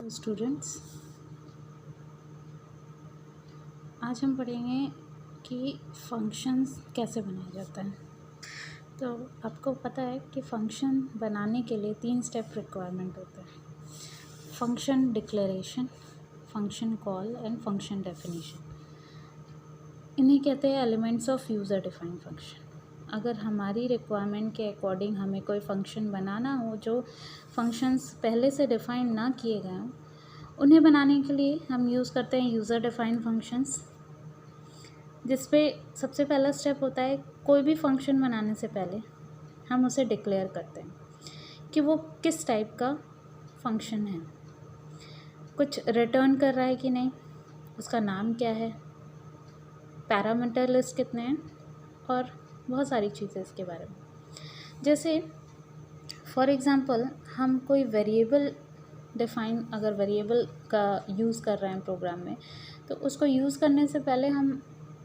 Hello students, आज हम पढ़ेंगे कि फंक्शंस कैसे बनाया जाता है। तो आपको पता है कि फ़ंक्शन बनाने के लिए 3 स्टेप रिक्वायरमेंट होते हैं: function declaration, function call and function definition. इन्हें कहते हैं elements of user defined function. अगर हमारी रिक्वायरमेंट के अकॉर्डिंग हमें कोई फ़ंक्शन बनाना हो जो फंक्शंस पहले से डिफ़ाइन ना किए गए हों, उन्हें बनाने के लिए हम यूज़ करते हैं यूज़र डिफाइंड फंक्शंस, जिस पे सबसे पहला स्टेप होता है कोई भी फंक्शन बनाने से पहले हम उसे डिक्लेयर करते हैं कि वो किस टाइप का फंक्शन है, कुछ रिटर्न कर रहा है कि नहीं, उसका नाम क्या है, पैरामीटर लिस्ट कितने हैं और बहुत सारी चीज़ें इसके बारे में। जैसे फॉर एग्ज़ाम्पल हम कोई वेरिएबल डिफ़ाइन, अगर वेरिएबल का यूज़ कर रहे हैं प्रोग्राम में, तो उसको यूज़ करने से पहले हम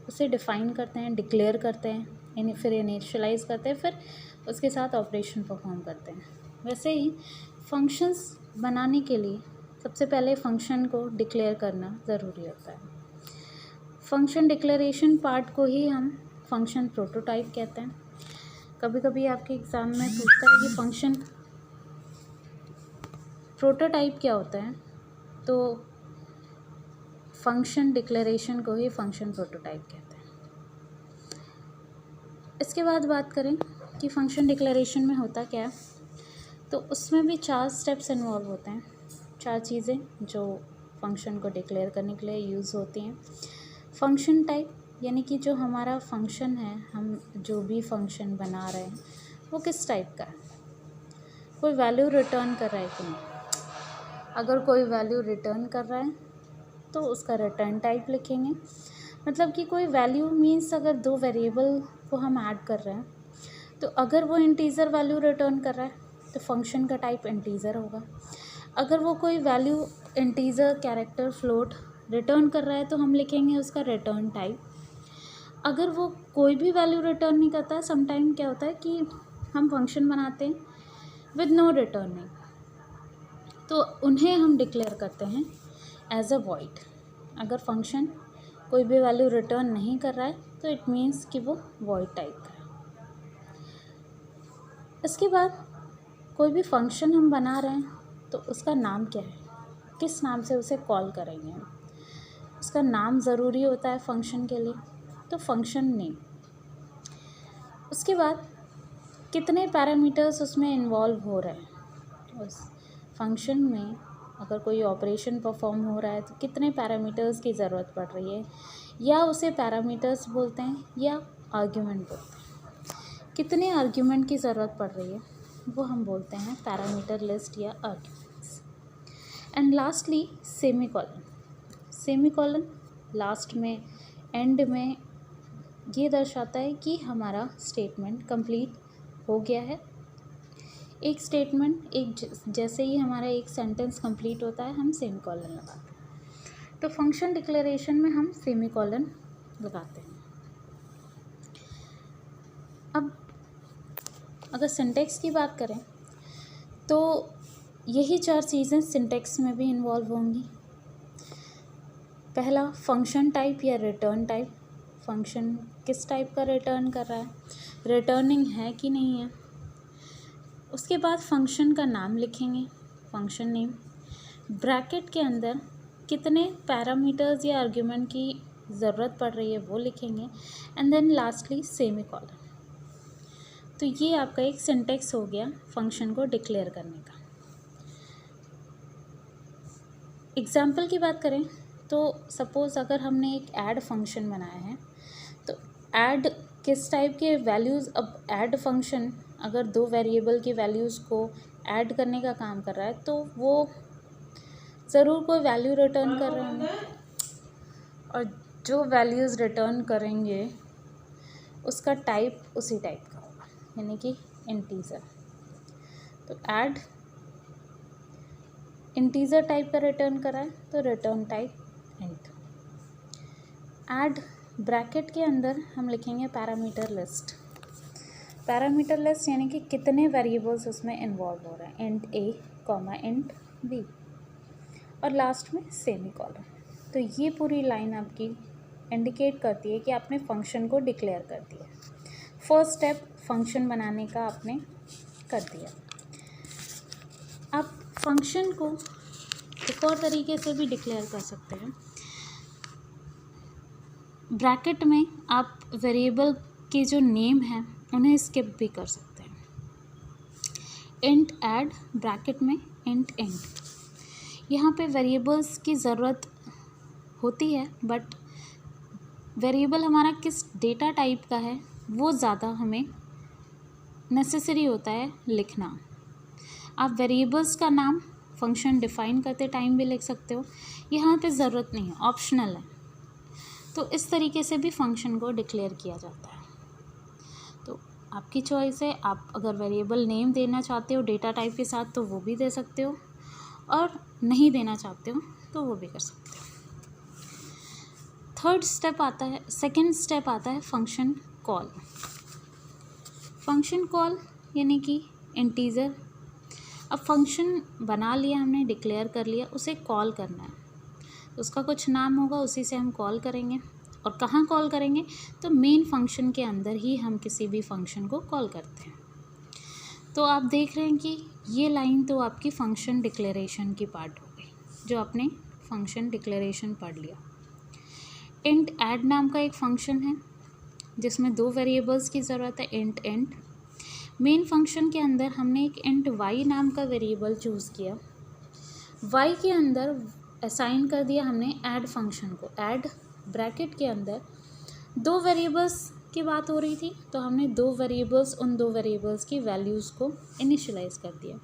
उसे डिफ़ाइन करते हैं, डिक्लेयर करते हैं, फिर इनिशियलाइज़ करते हैं, फिर उसके साथ ऑपरेशन परफॉर्म करते हैं। वैसे ही फंक्शंस बनाने के लिए सबसे पहले फ़ंक्शन को डिक्लेयर करना ज़रूरी होता है। फंक्शन डिक्लेरेशन पार्ट को ही हम फंक्शन प्रोटोटाइप कहते हैं। कभी कभी आपके एग्ज़ाम में पूछता है कि फंक्शन प्रोटोटाइप क्या होता है, तो फंक्शन डिक्लेरेशन को ही फंक्शन प्रोटोटाइप कहते हैं। इसके बाद बात करें कि फंक्शन डिक्लेरेशन में होता क्या है, तो उसमें भी 4 स्टेप्स इन्वॉल्व होते हैं, 4 चीज़ें जो फंक्शन को डिक्लेयर करने के लिए यूज़ होती हैं। फंक्शन टाइप, यानी कि जो हमारा फंक्शन है, हम जो भी फंक्शन बना रहे हैं वो किस टाइप का है, कोई वैल्यू रिटर्न कर रहा है कि नहीं। अगर कोई वैल्यू रिटर्न कर रहा है तो उसका रिटर्न टाइप लिखेंगे। मतलब कि कोई वैल्यू मीन्स अगर 2 वेरिएबल को हम ऐड कर रहे हैं, तो अगर वो इंटीज़र वैल्यू रिटर्न कर रहा है तो फंक्शन का टाइप इंटीज़र होगा। अगर वो कोई value integer, character, float return कर रहा है तो हम लिखेंगे उसका रिटर्न टाइप। अगर वो कोई भी वैल्यू रिटर्न नहीं करता है, समटाइम क्या होता है कि हम फंक्शन बनाते हैं विद नो रिटर्निंग, तो उन्हें हम डिक्लेयर करते हैं एज अ वॉइड। अगर फंक्शन कोई भी वैल्यू रिटर्न नहीं कर रहा है तो इट मीन्स कि वो वॉइड टाइप का है। इसके बाद कोई भी फंक्शन हम बना रहे हैं तो उसका नाम क्या है, किस नाम से उसे कॉल करेंगे हम, उसका नाम ज़रूरी होता है फंक्शन के लिए, तो फंक्शन नेम। उसके बाद कितने पैरामीटर्स उसमें इन्वॉल्व हो रहे हैं, उस फंक्शन में अगर कोई ऑपरेशन परफॉर्म हो रहा है तो कितने पैरामीटर्स की ज़रूरत पड़ रही है, या उसे पैरामीटर्स बोलते हैं या आर्ग्यूमेंट बोलते हैं। कितने आर्ग्यूमेंट की ज़रूरत पड़ रही है वो हम बोलते हैं पैरामीटर लिस्ट या arguments. And lastly semicolon. Semicolon last में, एंड में ये दर्शाता है कि हमारा स्टेटमेंट कंप्लीट हो गया है। एक स्टेटमेंट, जैसे ही हमारा एक सेंटेंस कंप्लीट होता है हम सेमीकोलन लगाते हैं। तो फंक्शन डिक्लेरेशन में हम सेमीकोलन लगाते हैं। अब अगर सिंटैक्स की बात करें तो यही 4 चीज़ें सिंटैक्स में भी इन्वॉल्व होंगी। पहला, फंक्शन टाइप या रिटर्न टाइप, फंक्शन किस टाइप का रिटर्न कर रहा है, रिटर्निंग है कि नहीं है। उसके बाद फंक्शन का नाम लिखेंगे, फंक्शन नेम। ब्रैकेट के अंदर कितने पैरामीटर्स या आर्ग्यूमेंट की ज़रूरत पड़ रही है वो लिखेंगे, एंड देन लास्टली सेमीकोलन। तो ये आपका एक सिंटैक्स हो गया फंक्शन को डिक्लेयर करने का। एग्जाम्पल की बात करें तो सपोज़ अगर हमने एक ऐड फंक्शन बनाया है, तो ऐड किस टाइप के वैल्यूज़, अब ऐड फंक्शन अगर 2 वेरिएबल की वैल्यूज़ को ऐड करने का काम कर रहा है तो वो ज़रूर कोई वैल्यू रिटर्न कर रहे होंगे, और जो वैल्यूज़ रिटर्न करेंगे उसका टाइप उसी टाइप का होगा, यानी कि इंटीज़र। तो ऐड इंटीज़र टाइप का रिटर्न कर रहा है तो return type int. Add bracket के अंदर हम लिखेंगे पैरामीटर लिस्ट। पैरामीटर लिस्ट यानी कि कितने वेरिएबल्स उसमें इन्वॉल्व हो रहे हैं, इंट ए कॉमा इंट बी। और लास्ट में सेमी कॉलन। तो ये पूरी लाइन आपकी इंडिकेट करती है कि आपने फंक्शन को डिक्लेयर कर दिया। फर्स्ट स्टेप फंक्शन बनाने का आपने कर दिया। आप फंक्शन को एक और तरीके से भी डिक्लेयर कर सकते हैं। ब्रैकेट में आप वेरिएबल के जो नेम हैं उन्हें स्किप भी कर सकते हैं। इंट ऐड ब्रैकेट में इंट यहाँ पे वेरिएबल्स की ज़रूरत होती है, बट वेरिएबल हमारा किस डेटा टाइप का है वो ज़्यादा हमें नेसेसरी होता है लिखना। आप वेरिएबल्स का नाम फंक्शन डिफ़ाइन करते टाइम भी लिख सकते हो, यहाँ पे ज़रूरत नहीं है, ऑप्शनल है। तो इस तरीके से भी फंक्शन को डिक्लेयर किया जाता है। तो आपकी चॉइस है, आप अगर वेरिएबल नेम देना चाहते हो डेटा टाइप के साथ तो वो भी दे सकते हो, और नहीं देना चाहते हो तो वो भी कर सकते हो। सेकंड स्टेप आता है फंक्शन कॉल। फंक्शन कॉल यानी कि इंटीजर। अब फंक्शन बना लिया हमने, डिक्लेयर कर लिया, उसे कॉल करना है। उसका कुछ नाम होगा, उसी से हम कॉल करेंगे। और कहाँ कॉल करेंगे? तो मेन फंक्शन के अंदर ही हम किसी भी फंक्शन को कॉल करते हैं। तो आप देख रहे हैं कि ये लाइन तो आपकी फंक्शन डिक्लेरेशन की पार्ट हो गई, जो आपने फंक्शन डिक्लेरेशन पढ़ लिया। इंट ऐड नाम का एक फंक्शन है जिसमें 2 वेरिएबल्स की ज़रूरत है, इंट। मेन फंक्शन के अंदर हमने एक इंट वाई नाम का वेरिएबल चूज़ किया। वाई के अंदर असाइन कर दिया हमने ऐड फंक्शन को। ऐड ब्रैकेट के अंदर 2 वेरिएबल्स की बात हो रही थी, तो हमने 2 वेरिएबल्स की वैल्यूज़ को इनिशियलाइज़ कर दिया।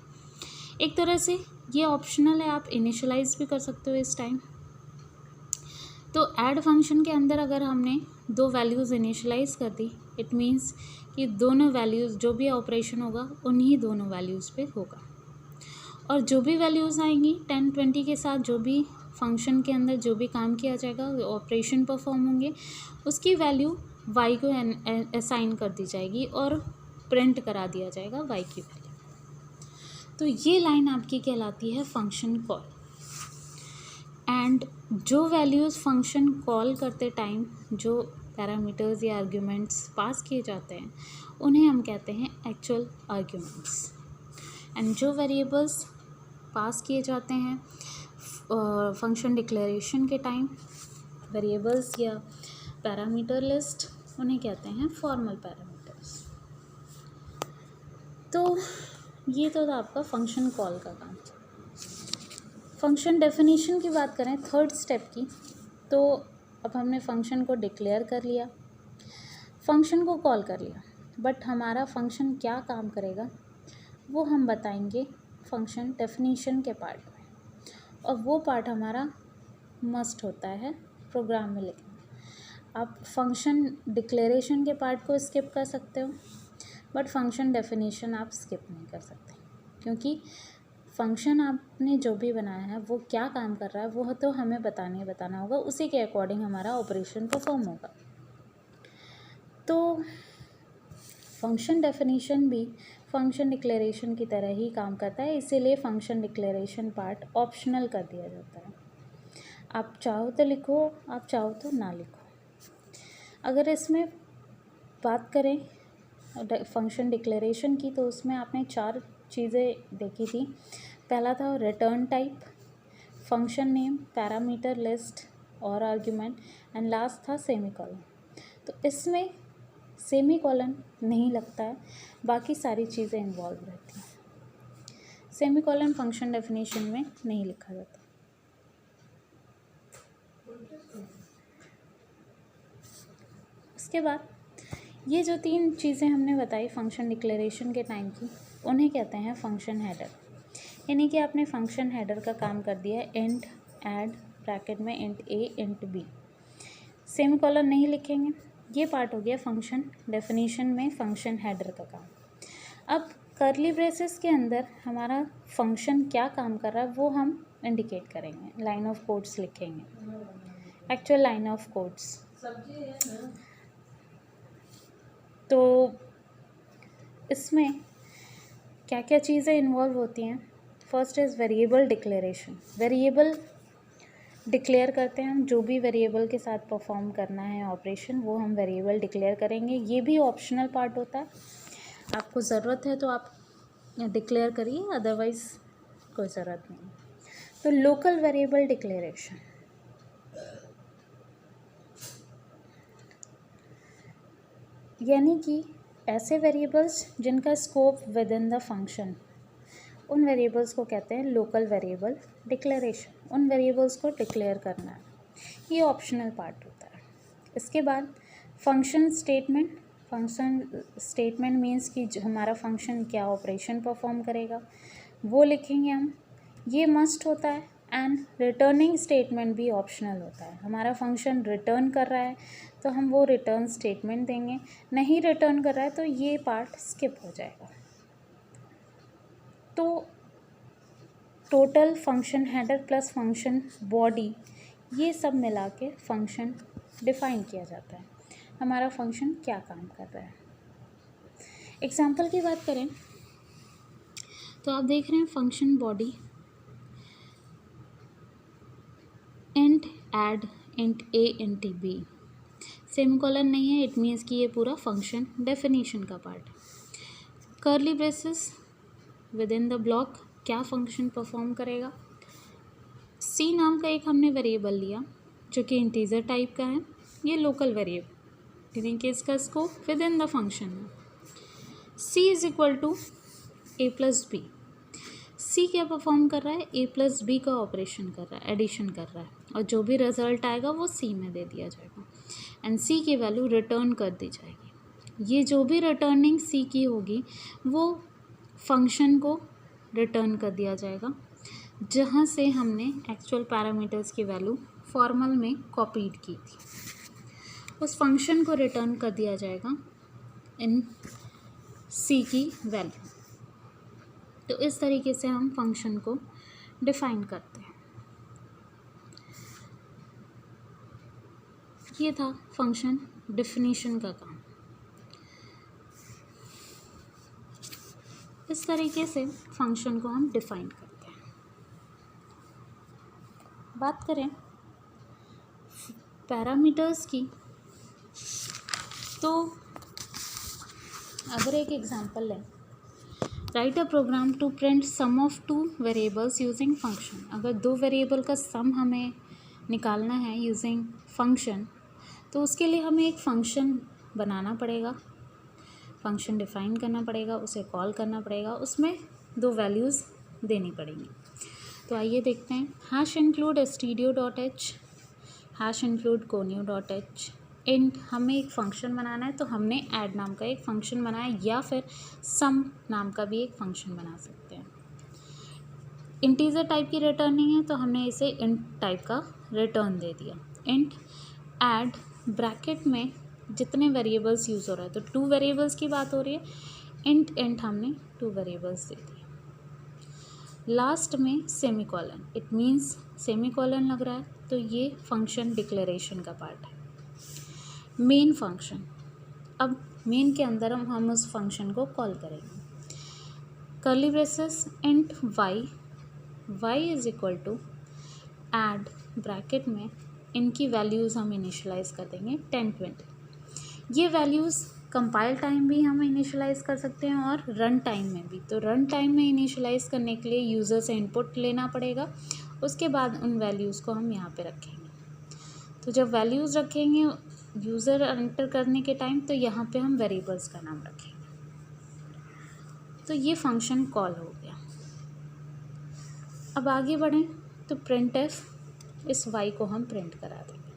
एक तरह से ये ऑप्शनल है, आप इनिशियलाइज़ भी कर सकते हो इस टाइम। तो ऐड फंक्शन के अंदर अगर हमने 2 वैल्यूज़ इनिशियलाइज़ कर दी, इट मीन्स कि दोनों वैल्यूज़ जो भी ऑपरेशन होगा उन्हीं दोनों वैल्यूज़ पे होगा। और जो भी वैल्यूज़ आएंगी 10, 20 के साथ, जो भी फंक्शन के अंदर जो भी काम किया जाएगा, ऑपरेशन परफॉर्म होंगे, उसकी वैल्यू y को असाइन कर दी जाएगी और प्रिंट करा दिया जाएगा y की वैल्यू। तो ये लाइन आपकी कहलाती है फंक्शन कॉल। एंड जो वैल्यूज़ फंक्शन कॉल करते टाइम जो पैरामीटर्स या आर्ग्यूमेंट्स पास किए जाते हैं उन्हें हम कहते हैं एक्चुअल आर्ग्यूमेंट्स। एंड जो वेरिएबल्स पास किए जाते हैं फंक्शन डिक्लेरेशन के टाइम, वेरिएबल्स या पैरामीटर लिस्ट, उन्हें कहते हैं फॉर्मल पैरामीटर्स। तो ये तो था आपका फंक्शन कॉल का काम। फंक्शन डेफिनेशन की बात करें थर्ड स्टेप की, तो अब हमने फंक्शन को डिक्लेयर कर लिया, फंक्शन को कॉल कर लिया, बट हमारा फंक्शन क्या काम करेगा वो हम बताएंगे फंक्शन डेफिनेशन के पार्ट में। और वो पार्ट हमारा मस्ट होता है प्रोग्राम में लिखना। आप फंक्शन डिक्लेरेशन के पार्ट को स्किप कर सकते हो, बट फंक्शन डेफिनेशन आप स्किप नहीं कर सकते, क्योंकि फंक्शन आपने जो भी बनाया है वो क्या काम कर रहा है वो तो हमें बताना होगा, उसी के अकॉर्डिंग हमारा ऑपरेशन परफॉर्म होगा। तो फंक्शन डेफिनेशन भी फंक्शन डिक्लेरेशन की तरह ही काम करता है, इसीलिए फंक्शन डिक्लेरेशन पार्ट ऑप्शनल कर दिया जाता है। आप चाहो तो लिखो, आप चाहो तो ना लिखो। अगर इसमें बात करें फंक्शन डिक्लेरेशन की, तो उसमें आपने 4 चीज़ें देखी थी। पहला था return type, function name, parameter list और आर्ग्यूमेंट, एंड लास्ट था सेमीकोलन। तो इसमें सेमीकोलन नहीं लगता है, बाकी सारी चीज़ें इन्वॉल्व रहती हैं। सेमीकोलन फंक्शन डेफिनेशन में नहीं लिखा जाता। उसके बाद ये जो 3 चीज़ें हमने बताई फंक्शन डिक्लेरेशन के टाइम की, उन्हें कहते हैं फंक्शन हेडर। यानी कि आपने फंक्शन हेडर का काम कर दिया, इंट ऐड ब्रैकेट में int a int b, semicolon नहीं लिखेंगे। ये पार्ट हो गया फंक्शन डेफिनेशन में फंक्शन हेडर का काम। अब कर्ली ब्रेसेस के अंदर हमारा फंक्शन क्या काम कर रहा है वो हम इंडिकेट करेंगे, लाइन ऑफ कोड्स लिखेंगे, एक्चुअल लाइन ऑफ कोड्स। तो इसमें क्या क्या चीज़ें इन्वॉल्व होती हैं? First is variable declaration. Variable declare करते हैं हम, जो भी वेरिएबल के साथ परफॉर्म करना है ऑपरेशन वो हम वेरिएबल डिक्लेयर करेंगे। ये भी ऑप्शनल पार्ट होता है, आपको ज़रूरत है तो आप डिक्लेयर करिए, अदरवाइज़ कोई ज़रूरत नहीं। तो लोकल वेरिएबल डिक्लेरेशन, यानी कि ऐसे वेरिएबल्स जिनका scope within the function, उन वेरिएबल्स को कहते हैं लोकल वेरिएबल डिक्लेरेशन। उन वेरिएबल्स को डिक्लेयर करना है, ये ऑप्शनल पार्ट होता है। इसके बाद function statement. Function statement means कि हमारा फंक्शन क्या ऑपरेशन परफॉर्म करेगा वो लिखेंगे हम, ये मस्ट होता है। एंड रिटर्निंग स्टेटमेंट भी ऑप्शनल होता है। हमारा फंक्शन रिटर्न कर रहा है तो हम वो रिटर्न स्टेटमेंट देंगे, नहीं रिटर्न कर रहा है तो ये पार्ट स्किप हो जाएगा। तो total function header plus function body, ये सब मिला के फंक्शन डिफाइन किया जाता है, हमारा फंक्शन क्या काम कर रहा है। एग्जाम्पल की बात करें तो आप देख रहे हैं function body int add int a int b, semicolon नहीं है, इट मीन्स कि ये पूरा फंक्शन डेफिनेशन का part. Curly braces within the block क्या फंक्शन परफॉर्म करेगा। सी नाम का एक हमने वेरिएबल लिया जो कि इंटीजर टाइप का है, ये लोकल वेरिएबल, यानी कि इसका scope within the function है। C is equal to A plus B. C क्या परफॉर्म कर रहा है, ए प्लस बी का ऑपरेशन कर रहा है, एडिशन कर रहा है, और जो भी रिजल्ट आएगा वो सी में दे दिया जाएगा एंड सी की वैल्यू रिटर्न कर दी जाएगी। ये जो भी रिटर्निंग सी की होगी वो फंक्शन को रिटर्न कर दिया जाएगा, जहाँ से हमने एक्चुअल पैरामीटर्स की वैल्यू फॉर्मल में कॉपीड की थी, उस फंक्शन को रिटर्न कर दिया जाएगा इन सी की वैल्यू। तो इस तरीके से हम फंक्शन को डिफाइन करते हैं। ये था फंक्शन डिफिनीशन का काम। इस तरीके से फंक्शन को हम डिफाइन करते हैं। बात करें पैरामीटर्स की, तो अगर एक एग्जांपल लें, write a program to print sum of two variables using function. अगर दो वेरिएबल का सम हमें निकालना है यूजिंग फंक्शन, तो उसके लिए हमें एक फंक्शन बनाना पड़ेगा, फंक्शन डिफाइन करना पड़ेगा, उसे कॉल करना पड़ेगा, उसमें दो वैल्यूज़ देनी पड़ेंगी। तो आइए देखते हैं। Hash include stdio.h, hash include conio.h। Int हमें एक फंक्शन बनाना है तो हमने ऐड नाम का एक फंक्शन बनाया, या फिर सम नाम का भी एक फंक्शन बना सकते हैं। इंटीजर टाइप की रिटर्निंग है तो हमने इसे इंट टाइप का रिटर्न दे दिया। इंट ऐड ब्रैकेट में जितने वेरिएबल्स यूज़ हो रहा है, तो 2 वेरिएबल्स की बात हो रही है, इंट हमने 2 वेरिएबल्स दे दिए। लास्ट में सेमीकोलन, इट मीन्स सेमीकोलन लग रहा है तो ये फंक्शन डिक्लेरेशन का पार्ट है। मेन फंक्शन, अब मेन के अंदर हम उस फंक्शन को कॉल करेंगे। Curly braces int y is equal to add bracket में इनकी वैल्यूज़ हम इनिशियलाइज़ कर देंगे 10, 20। ये वैल्यूज़ कंपाइल टाइम भी हम इनिशियलाइज़ कर सकते हैं और रन टाइम में भी। तो रन टाइम में इनिशियलाइज़ करने के लिए यूज़र से इनपुट लेना पड़ेगा, उसके बाद उन वैल्यूज़ को हम यहाँ पे रखेंगे। तो जब वैल्यूज़ रखेंगे यूज़र एंटर करने के टाइम, तो यहाँ पे हम वेरिएबल्स का नाम रखेंगे। तो ये फंक्शन कॉल हो गया। अब आगे बढ़ें तो printf, इस y को हम प्रिंट करा देंगे।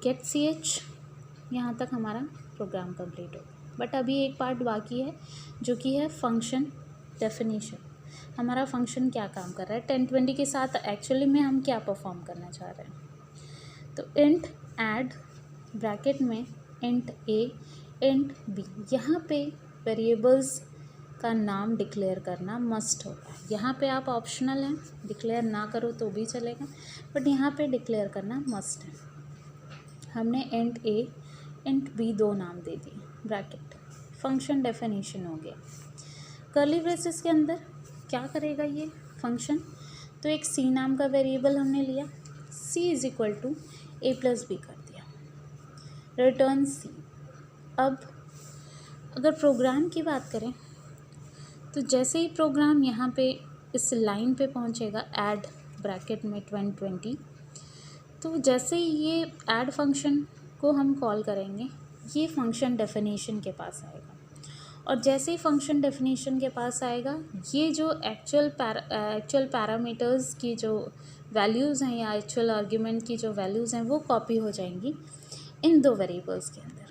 get ch, यहाँ तक हमारा प्रोग्राम कंप्लीट हो गया। बट अभी एक पार्ट बाकी है जो कि है फंक्शन डेफिनेशन। हमारा फंक्शन क्या काम कर रहा है, 10, 20 के साथ एक्चुअली में हम क्या परफॉर्म करना चाह रहे हैं। तो इंट ऐड ब्रैकेट में इंट ए इंट बी, यहाँ पे वेरिएबल्स का नाम डिक्लेयर करना मस्ट होगा। यहाँ पे आप ऑप्शनल हैं, डिक्लेयर ना करो तो भी चलेगा, बट यहाँ पे डिक्लेयर करना मस्ट है। हमने इंट ए इंट बी 2 नाम दे दिए, ब्रैकेट, फंक्शन डेफिनेशन हो गया। कर्ली ब्रेसेस के अंदर क्या करेगा ये फंक्शन? तो एक सी नाम का वेरिएबल हमने लिया, c is equal to A plus b कर दिया, रिटर्न सी। अब अगर प्रोग्राम की बात करें तो जैसे ही प्रोग्राम यहाँ पे इस लाइन पे पहुँचेगा ऐड ब्रैकेट में 20, तो जैसे ही ये ऐड फंक्शन को हम कॉल करेंगे ये फंक्शन डेफिनेशन के पास आएगा, और जैसे ही फंक्शन डेफिनेशन के पास आएगा ये जो एक्चुअल पैरामीटर्स की जो वैल्यूज़ हैं या एक्चुअल आर्ग्यूमेंट की जो वैल्यूज़ हैं वो कॉपी हो जाएंगी इन दो वेरिएबल्स के अंदर।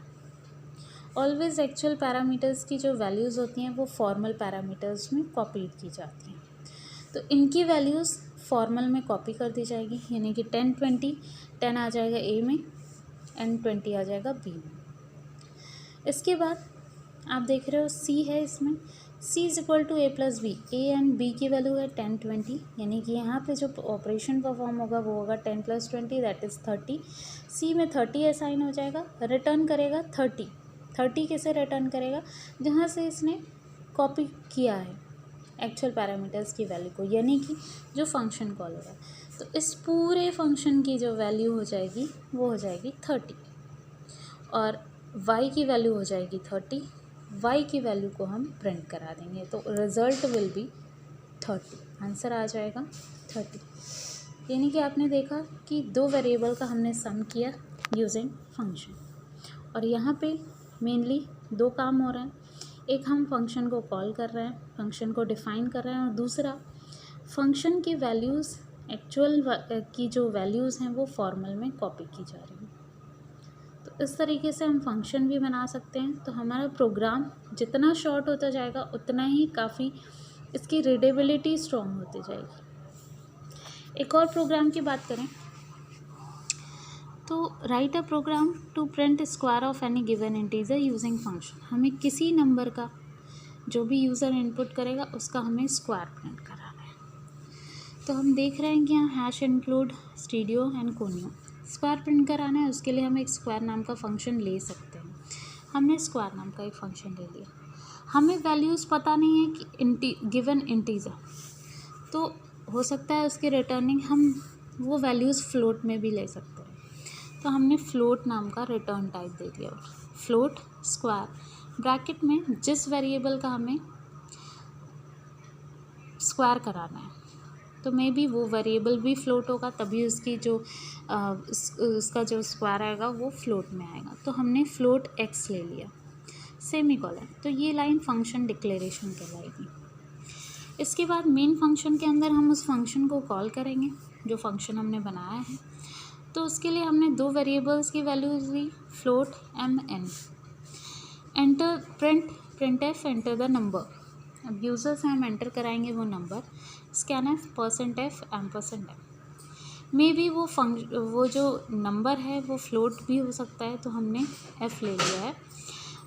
ऑलवेज एक्चुअल पैरामीटर्स की जो वैल्यूज़ होती हैं वो फॉर्मल पैरामीटर्स में कॉपी की जाती हैं, तो इनकी वैल्यूज़ फॉर्मल में कॉपी कर दी जाएगी, यानी कि 10, 20, 10 आ जाएगा ए में एंड 20 आ जाएगा बी में। इसके बाद आप देख रहे हो सी है, इसमें c is equal to A plus b, a and b की वैल्यू है 10, 20, यानी कि यहाँ पे जो ऑपरेशन परफॉर्म होगा वो होगा 10 + 20 दैट इज़ 30। सी में 30 असाइन हो जाएगा, रिटर्न करेगा 30 कैसे रिटर्न करेगा? जहाँ से इसने कॉपी किया है एक्चुअल पैरामीटर्स की वैल्यू को, यानी कि जो फंक्शन कॉल हो रहा है, तो इस पूरे फंक्शन की जो वैल्यू हो जाएगी वो हो जाएगी 30, और y की वैल्यू हो जाएगी 30, y की वैल्यू को हम प्रिंट करा देंगे, तो रिज़ल्ट विल बी 30, आंसर आ जाएगा 30। यानी कि आपने देखा कि दो वेरिएबल का हमने सम किया यूजिंग फंक्शन, और यहाँ पे मेनली दो काम हो रहे हैं, एक हम फंक्शन को कॉल कर रहे हैं, फंक्शन को डिफ़ाइन कर रहे हैं, और दूसरा फंक्शन की वैल्यूज़ एक्चुअल की जो वैल्यूज़ हैं वो फॉर्मल में कॉपी की जा रही हैं। तो इस तरीके से हम फंक्शन भी बना सकते हैं। तो हमारा प्रोग्राम जितना शॉर्ट होता जाएगा उतना ही काफ़ी इसकी रीडेबिलिटी स्ट्रॉन्ग होती जाएगी। एक और प्रोग्राम की बात करें तो write a program to print square of any given integer using function. हमें किसी नंबर का जो भी यूज़र इनपुट करेगा उसका हमें स्क्वायर प्रिंट कराना है। तो हम देख रहे हैं कि यहाँ hash include stereo and conio square print कराना है, उसके लिए हम एक स्क्वायर नाम का फंक्शन ले सकते हैं। हमने स्क्वायर नाम का एक फंक्शन ले लिया, हमें वैल्यूज़ पता नहीं है कि गिवन इंटीजर, तो हो सकता है उसके रिटर्निंग हम वो वैल्यूज़ फ्लोट में भी ले सकते हैं। तो हमने फ्लोट नाम का रिटर्न टाइप दे दिया, फ्लोट स्क्वायर ब्रैकेट में जिस वेरिएबल का हमें स्क्वायर कराना है, तो मे बी वो वेरिएबल भी फ्लोट होगा, तभी उसकी जो उसका जो स्क्वायर आएगा वो फ्लोट में आएगा। तो हमने फ्लोट एक्स ले लिया, सेमीकोलन, तो ये लाइन फंक्शन डिक्लेरेशन कहलाएगी। इसके बाद मेन फंक्शन के अंदर हम उस फंक्शन को कॉल करेंगे जो फंक्शन हमने बनाया है। तो उसके लिए हमने दो वेरिएबल्स की वैल्यूज ली, float m n, enter printf enter the number. अब यूज़र से हम एंटर कराएंगे वो number, scanf %f ampersand m. Maybe वो जो नंबर है वो फ्लोट भी हो सकता है, तो हमने एफ ले लिया है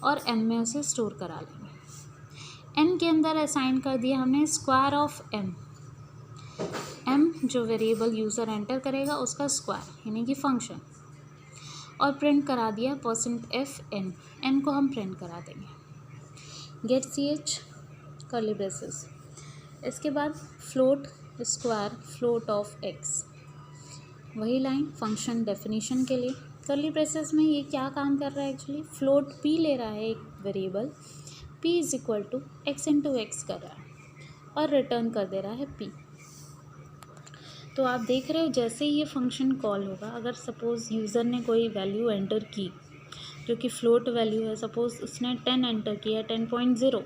और एम में उसे स्टोर करा लेंगे। एन के अंदर असाइन कर दिया हमने स्क्वायर ऑफ एम, एम जो वेरिएबल यूज़र एंटर करेगा उसका स्क्वायर यानी कि फंक्शन, और प्रिंट करा दिया %f n, n को हम प्रिंट करा देंगे। Get ch curly braces. इसके बाद float square float of x, वही लाइन फंक्शन डेफिनेशन के लिए। कर्ली ब्रेसेस में ये क्या काम कर रहा है? एक्चुअली फ्लोट p ले रहा है एक variable, p is equal to x into x कर रहा है और रिटर्न कर दे रहा है p। तो आप देख रहे हो जैसे ही ये फंक्शन कॉल होगा, अगर सपोज़ यूज़र ने कोई वैल्यू एंटर की जो कि फ्लोट वैल्यू है, सपोज़ उसने 10 एंटर किया 10.0,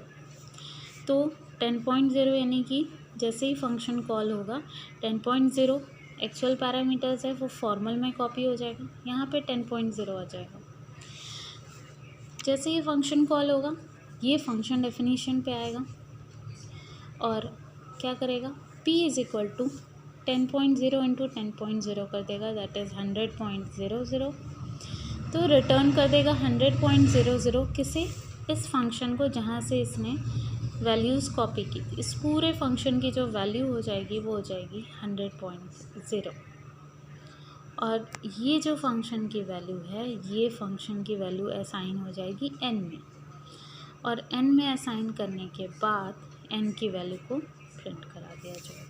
तो 10.0 यानी कि जैसे ही फंक्शन कॉल होगा 10.0 एक्चुअल पैरामीटर्स है वो फॉर्मल में कॉपी हो जाएगा, यहाँ पे 10.0 आ जाएगा। जैसे ही फंक्शन कॉल होगा ये फंक्शन डेफिनेशन पे आएगा और क्या करेगा, p is equal to 10.0 into 10.0 कर देगा, दैट इज़ 100.00, तो रिटर्न कर देगा 100.00 किसे? इस फंक्शन को जहाँ से इसने वैल्यूज़ कॉपी की थी। इस पूरे फंक्शन की जो वैल्यू हो जाएगी वो हो जाएगी 100.0, और ये जो फंक्शन की वैल्यू है ये फंक्शन की वैल्यू असाइन हो जाएगी n में, और n में असाइन करने के बाद n की वैल्यू को प्रिंट करा दिया जाए।